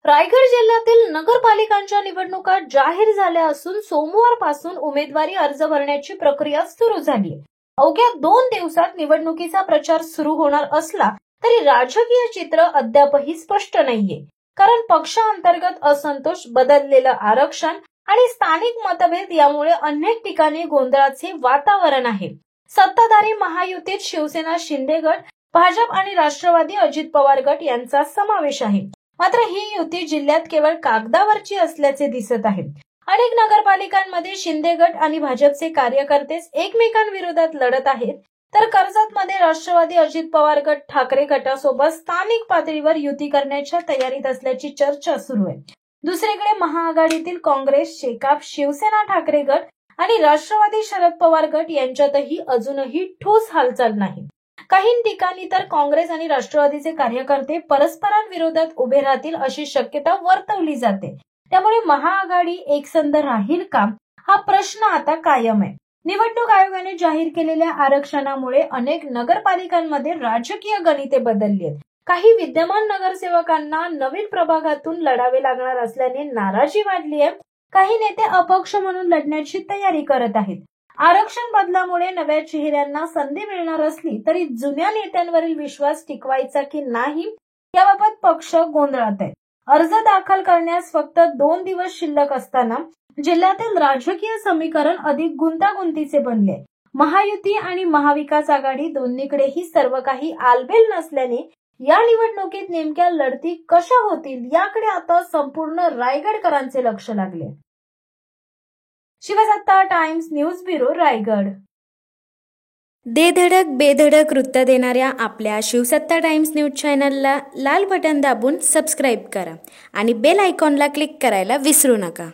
रायगड जिल्ह्यातील नगरपालिकांच्या निवडणुका जाहीर झाल्या असून सोमवारपासून उमेदवारी अर्ज भरण्याची प्रक्रिया सुरू झाली आहे. अवघ्या 2 दिवसात निवडणुकीचा प्रचार सुरू होणार असला तरी राजकीय चित्र अद्यापही स्पष्ट नाहीये. कारण पक्षांतर्गत असंतोष, बदललेलं आरक्षण आणि स्थानिक मतभेद यामुळे अनेक ठिकाणी गोंधळाचे वातावरण आहे. सत्ताधारी महायुतीत शिवसेना शिंदे गट, भाजप आणि राष्ट्रवादी अजित पवार गट यांचा समावेश आहे. मात्र ही युती जिल्ह्यात केवळ कागदावरची असल्याचे दिसत आहे. अनेक नगरपालिकांमध्ये शिंदे गट आणि भाजपचे कार्यकर्तेच एकमेकांविरोधात लढत आहेत, तर कर्जतमध्ये राष्ट्रवादी अजित पवार गट ठाकरे गटासोबत स्थानिक पातळीवर युती करण्याच्या तयारीत असल्याची चर्चा सुरू आहे. दुसरीकडे महाआघाडीतील काँग्रेस, शेकाप, शिवसेना ठाकरे गट आणि राष्ट्रवादी शरद पवार गट यांच्यातही अजूनही ठोस हालचाल नाही. काही ठिकाणी तर काँग्रेस आणि राष्ट्रवादीचे कार्यकर्ते परस्परांविरोधात उभे राहतील अशी शक्यता वर्तवली जाते. त्यामुळे महाआघाडी एकसंध राहील का, हा प्रश्न आता कायम आहे. निवडणूक आयोगाने जाहीर केलेल्या आरक्षणामुळे अनेक नगरपालिकांमध्ये राजकीय गणिते बदलली आहेत. काही विद्यमान नगरसेवकांना नवीन प्रभागातून लढावे लागणार असल्याने नाराजी वाढली आहे. काही नेते अपक्ष म्हणून लढण्याची तयारी करत आहेत. आरक्षण बदलामुळे नव्या चेहऱ्यांना संधी मिळणार असली तरी जुन्या नेत्यांवरील विश्वास टिकवायचा की नाही याबाबत पक्ष गोंधळात आहे. अर्ज दाखल करण्यास फक्त 2 दिवस शिल्लक असताना जिल्ह्यातील राजकीय समीकरण अधिक गुंतागुंतीचे बनले. महायुती आणि महाविकास आघाडी दोन्हीकडेही सर्व काही आलबेल नसल्याने या निवडणुकीत नेमक्या लढती कशा होतील याकडे आता संपूर्ण रायगडकरांचे लक्ष लागले. शिवसत्ता टाइम्स न्यूज ब्युरो, रायगड. दे धडक बेधडक वृत्त देणाऱ्या आपल्या शिवसत्ता टाइम्स न्यूज चॅनलला लाल बटन दाबून सबस्क्राईब करा आणि बेल आयकॉनला क्लिक करायला विसरू नका.